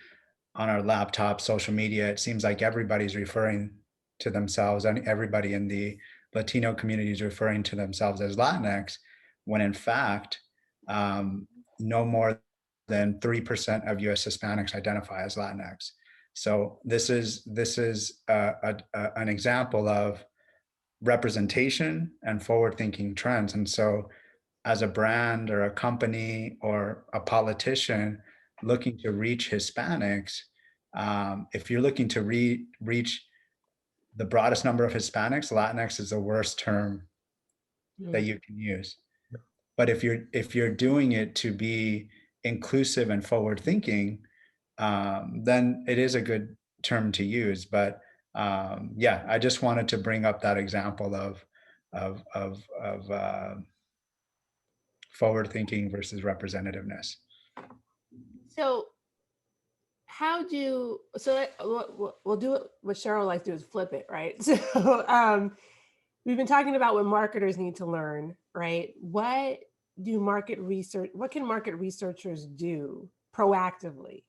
on our laptop, social media, it seems like everybody's referring to themselves, and everybody in the Latino community is referring to themselves as Latinx, when in fact, no more than 3% of US Hispanics identify as Latinx. So this is an example of representation and forward-thinking trends. And so as a brand or a company or a politician looking to reach Hispanics, if you're looking to reach the broadest number of Hispanics, Latinx is the worst term that you can use. But if you're doing it to be inclusive and forward-thinking, then it is a good term to use. But yeah, I just wanted to bring up that example of forward-thinking versus representativeness. So we'll do it. What Cheryl likes to do is flip it, right? So we've been talking about what marketers need to learn, right? What can market researchers do proactively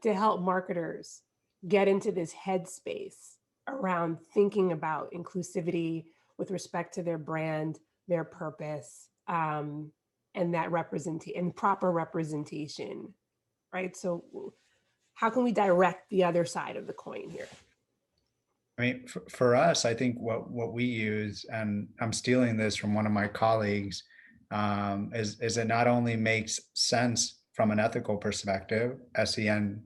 to help marketers get into this headspace around thinking about inclusivity with respect to their brand, their purpose, and that and proper representation, right? So how can we direct the other side of the coin here? I mean, for us, I think what we use, and I'm stealing this from one of my colleagues, is it not only makes sense from an ethical perspective, SENSE,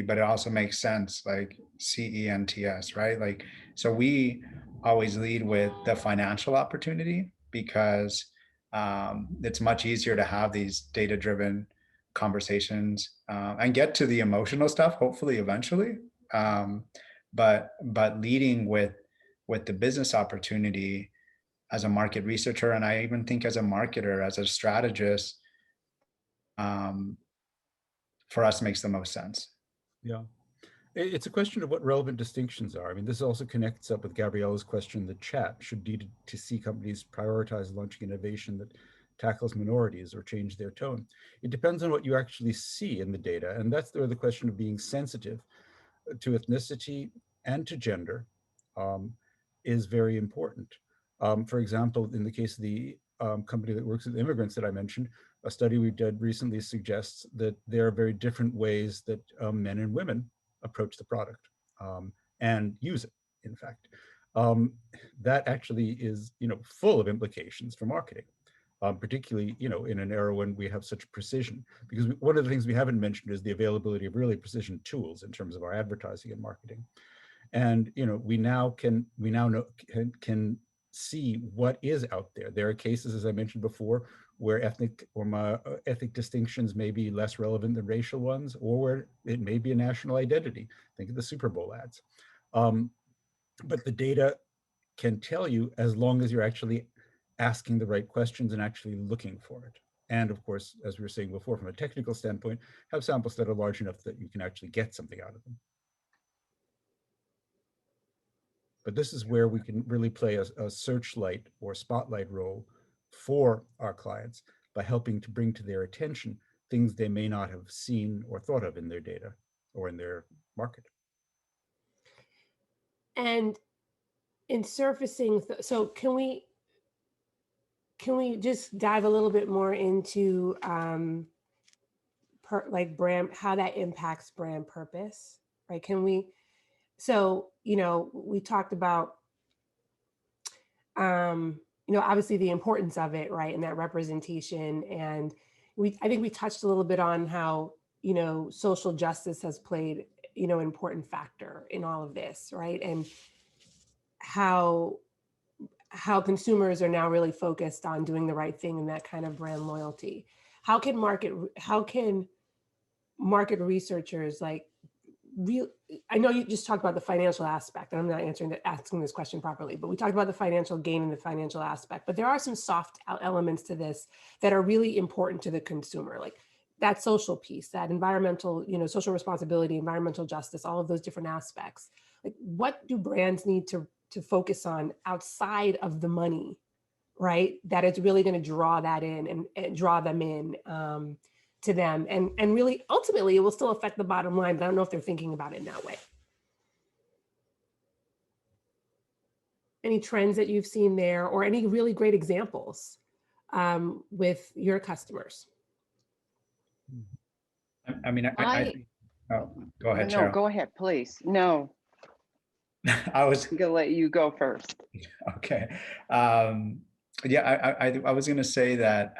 but it also makes sense, like CENTS, right? Like, so we always lead with the financial opportunity, because it's much easier to have these data-driven conversations and get to the emotional stuff, hopefully eventually. But leading with the business opportunity as a market researcher, and I even think as a marketer, as a strategist, for us makes the most sense. Yeah. It's a question of what relevant distinctions are. I mean, this also connects up with Gabriella's question in the chat. Should D2C companies prioritize launching innovation that tackles minorities or change their tone? It depends on what you actually see in the data. And that's where the question of being sensitive to ethnicity and to gender is very important. For example, in the case of the company that works with immigrants that I mentioned, a study we did recently suggests that there are very different ways that men and women approach the product and use it, in fact. That actually is, full of implications for marketing, particularly, in an era when we have such precision. Because one of the things we haven't mentioned is the availability of really precision tools in terms of our advertising and marketing. And we now can see what is out there. There are cases, as I mentioned before, where ethnic distinctions may be less relevant than racial ones, or where it may be a national identity. Think of the Super Bowl ads. But the data can tell you, as long as you're actually asking the right questions and actually looking for it. And of course, as we were saying before, from a technical standpoint, have samples that are large enough that you can actually get something out of them. But this is where we can really play a searchlight or spotlight role for our clients by helping to bring to their attention things they may not have seen or thought of in their data or in their market. And in surfacing, so can we just dive a little bit more into like brand, how that impacts brand purpose, right? Can we, so, you know, we talked about, you know, obviously the importance of it, right? And that representation. And I think we touched a little bit on how, you know, social justice has played, you know, an important factor in all of this, right? And how consumers are now really focused on doing the right thing and that kind of brand loyalty. How can market researchers like I know you just talked about the financial aspect, and I'm not asking this question properly, but we talked about the financial gain and the financial aspect, but there are some soft elements to this that are really important to the consumer, like that social piece, that environmental, you know, social responsibility, environmental justice, all of those different aspects. Like, what do brands need to focus on outside of the money, right? That it's really going to draw that in and draw them in to them. And really, ultimately, it will still affect the bottom line, but I don't know if they're thinking about it in that way. Any trends that you've seen there, or any really great examples with your customers? I mean, I oh, go ahead, No, Cheryl. go ahead, please. No, I was I'm gonna let you go first. okay. Yeah, I was going to say that,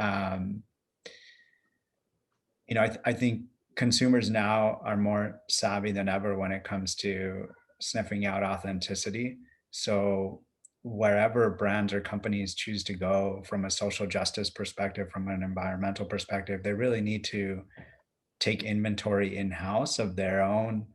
you know, I think consumers now are more savvy than ever when it comes to sniffing out authenticity. So wherever brands or companies choose to go from a social justice perspective, from an environmental perspective, they really need to take inventory in-house of their own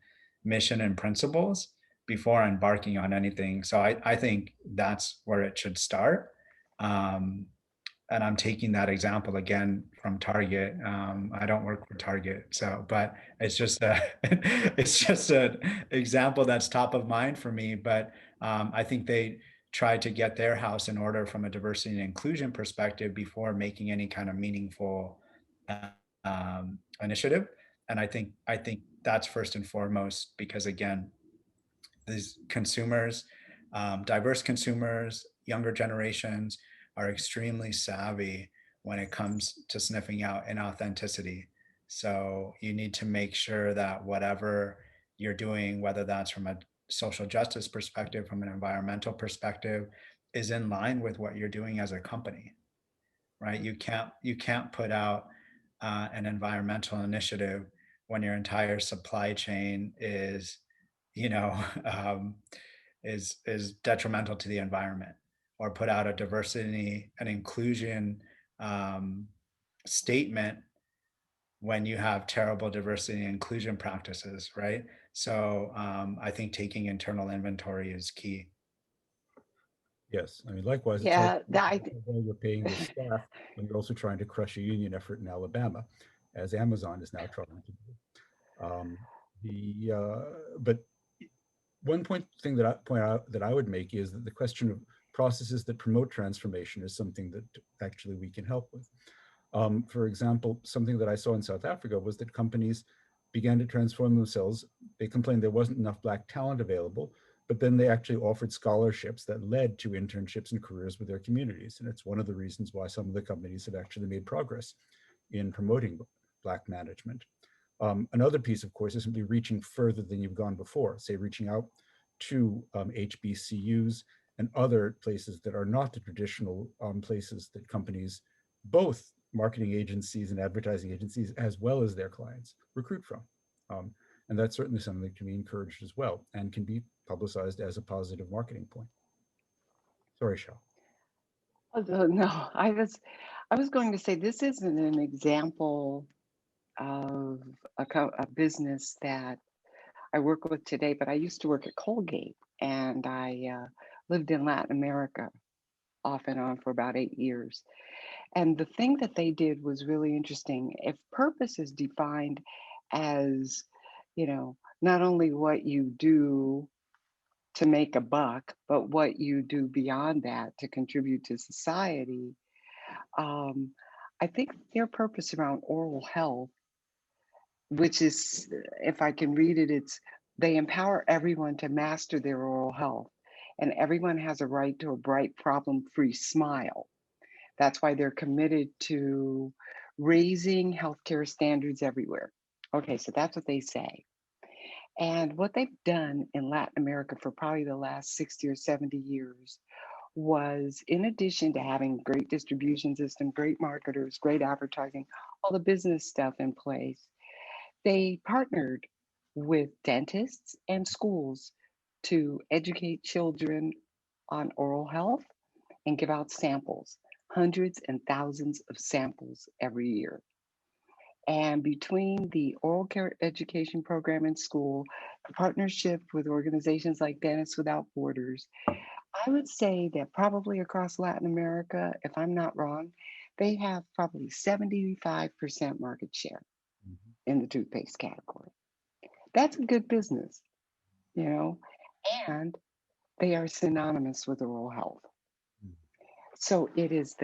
mission and principles before embarking on anything. So I think that's where it should start. And I'm taking that example again from Target. I don't work for Target, so, but it's just it's just an example that's top of mind for me. But I think they try to get their house in order from a diversity and inclusion perspective before making any kind of meaningful initiative. And I think that's first and foremost, because again, these consumers, diverse consumers, younger generations, are extremely savvy when it comes to sniffing out inauthenticity. So you need to make sure that whatever you're doing, whether that's from a social justice perspective, from an environmental perspective, is in line with what you're doing as a company, right? You can't put out an environmental initiative when your entire supply chain is, you know, is detrimental to the environment, or put out a diversity and inclusion statement when you have terrible diversity and inclusion practices, right? So I think taking internal inventory is key. Yes, I mean, likewise, it's Yeah, hard while you're paying your staff when you're also trying to crush a union effort in Alabama, as Amazon is now trying to do. But one thing that I would make is that the question of processes that promote transformation is something that actually we can help with. For example, something that I saw in South Africa was that companies began to transform themselves. They complained there wasn't enough Black talent available, but then they actually offered scholarships that led to internships and careers with their communities. And it's one of the reasons why some of the companies have actually made progress in promoting Black management. Another piece, of course, is simply reaching further than you've gone before, say reaching out to HBCUs and other places that are not the traditional places that companies, both marketing agencies and advertising agencies, as well as their clients, recruit from. And that's certainly something that can be encouraged as well and can be publicized as a positive marketing point. Sorry, Cheryl. No, I was going to say this isn't an example of a business that I work with today, but I used to work at Colgate, and I lived in Latin America off and on for about 8 years. And the thing that they did was really interesting. If purpose is defined as, not only what you do to make a buck, but what you do beyond that to contribute to society, um, I think their purpose around oral health, which is, if I can read it, it's they empower everyone to master their oral health, and everyone has a right to a bright, problem-free smile. That's why they're committed to raising healthcare standards everywhere. Okay, so that's what they say. And what they've done in Latin America for probably the last 60 or 70 years was, in addition to having great distribution system, great marketers, great advertising, all the business stuff in place, they partnered with dentists and schools to educate children on oral health and give out samples, hundreds and thousands of samples every year. And between the oral care education program in school, the partnership with organizations like Dentists Without Borders, I would say that probably across Latin America, if I'm not wrong, they have probably 75% market share Mhm. in the toothpaste category. That's a good business, you know, and they are synonymous with oral health. Mhm. So it is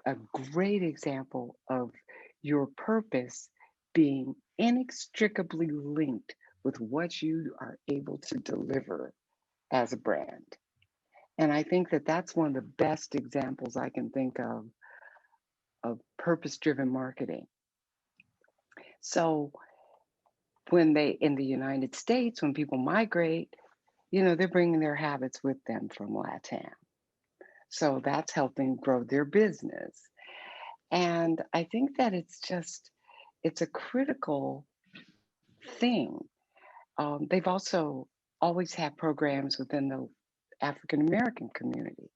a great example of your purpose being inextricably linked with what you are able to deliver as a brand. And I think that that's one of the best examples I can think of purpose-driven marketing. So when they, in the United States, when people migrate, they're bringing their habits with them from LATAM. So that's helping grow their business. And I think that it's a critical thing. They've also always had programs within the African American community.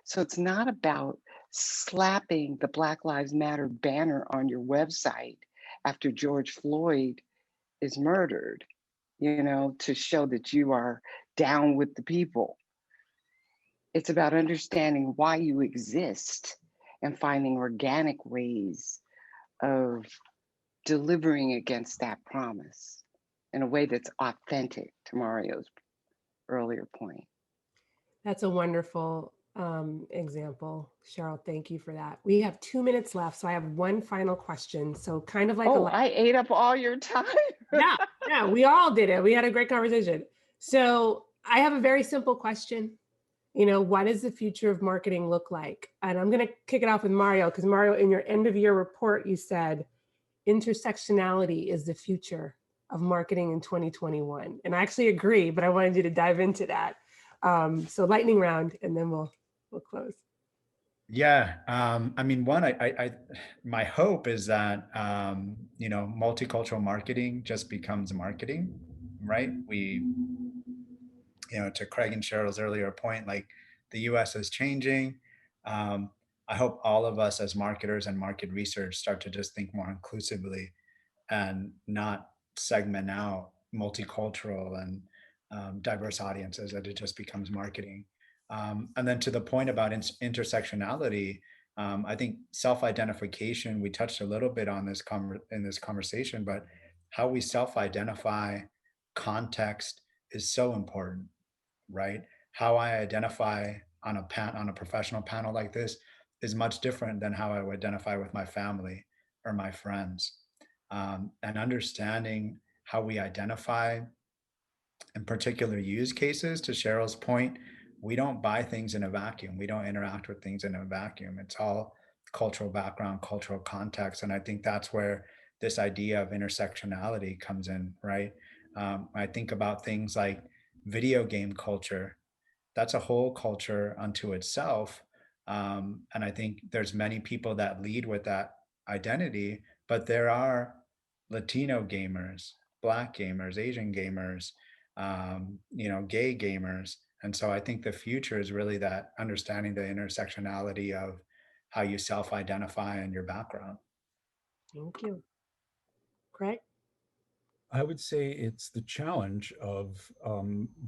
So it's not about slapping the Black Lives Matter banner on your website after George Floyd is murdered, to show that you are down with the people. It's about understanding why you exist and finding organic ways of delivering against that promise in a way that's authentic, to Mario's earlier point. That's a wonderful example, Cheryl. Thank you for that. We have 2 minutes left, so I have one final question. So kind of like Oh, I ate up all your time. yeah, we all did it. We had a great conversation. So I have a very simple question. What does the future of marketing look like? And I'm going to kick it off with Mario, because Mario, in your end of year report, you said intersectionality is the future of marketing in 2021. And I actually agree, but I wanted you to dive into that. So lightning round, and then we'll close. Yeah, I mean, my hope is that multicultural marketing just becomes marketing, right? To Craig and Cheryl's earlier point, like the U.S. is changing. I hope all of us as marketers and market research start to just think more inclusively and not segment out multicultural and diverse audiences, that it just becomes marketing. And then to the point about intersectionality, I think self-identification, we touched a little bit on this in this conversation, but how we self-identify context is so important, right? How I identify on a professional panel like this is much different than how I would identify with my family or my friends. And understanding how we identify in particular use cases, to Cheryl's point, we don't buy things in a vacuum. We don't interact with things in a vacuum. It's all cultural background, cultural context. And I think that's where this idea of intersectionality comes in, right? I think about things like video game culture. That's a whole culture unto itself. And I think there's many people that lead with that identity, but there are Latino gamers, Black gamers, Asian gamers, gay gamers. And so I think the future is really that understanding the intersectionality of how you self-identify and your background. Thank you. Craig? I would say it's the challenge of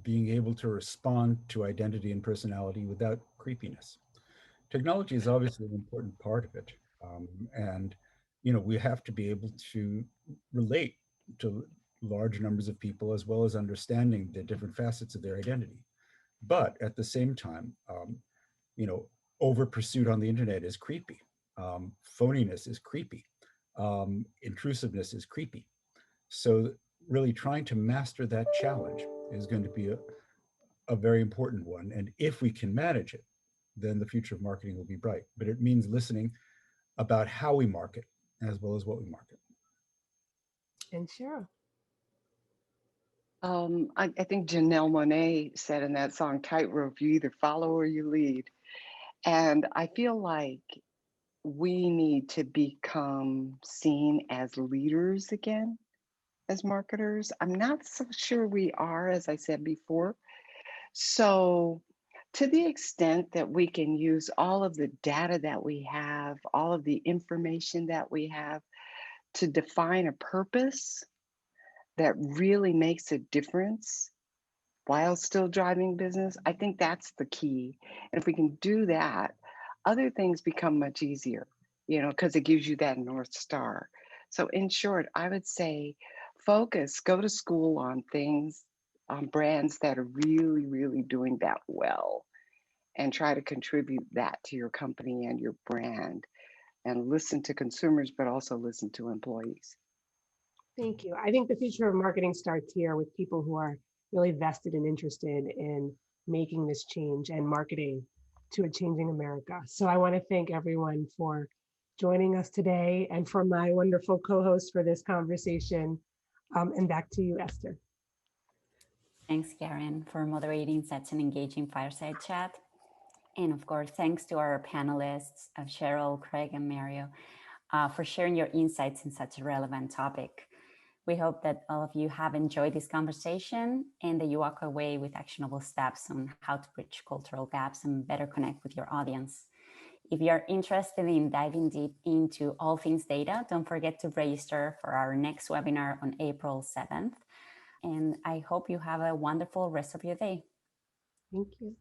being able to respond to identity and personality without creepiness. Technology is obviously an important part of it, and we have to be able to relate to large numbers of people as well as understanding the different facets of their identity. But at the same time, you know, over pursuit on the internet is creepy. Phoniness is creepy. Intrusiveness is creepy. So really trying to master that challenge is going to be a very important one. And if we can manage it, then the future of marketing will be bright. But it means listening about how we market as well as what we market. And Cheryl? I think Janelle Monáe said in that song, Tightrope, you either follow or you lead. And I feel like we need to become seen as leaders again as marketers. I'm not so sure we are, as I said before. So, to the extent that we can use all of the data that we have, all of the information that we have to define a purpose that really makes a difference while still driving business, I think that's the key. And if we can do that, other things become much easier, because it gives you that North Star. So, in short, I would say focus, go to school on things, on brands that are really, really doing that well, and try to contribute that to your company and your brand. And listen to consumers, but also listen to employees. Thank you. I think the future of marketing starts here with people who are really vested and interested in making this change and marketing to a changing America. So I want to thank everyone for joining us today and for my wonderful co-host for this conversation. And back to you, Esther. Thanks, Karen, for moderating such an engaging fireside chat. And of course, thanks to our panelists, Cheryl, Craig, and Mario, for sharing your insights in such a relevant topic. We hope that all of you have enjoyed this conversation and that you walk away with actionable steps on how to bridge cultural gaps and better connect with your audience. If you're interested in diving deep into all things data, don't forget to register for our next webinar on April 7th. And I hope you have a wonderful rest of your day. Thank you.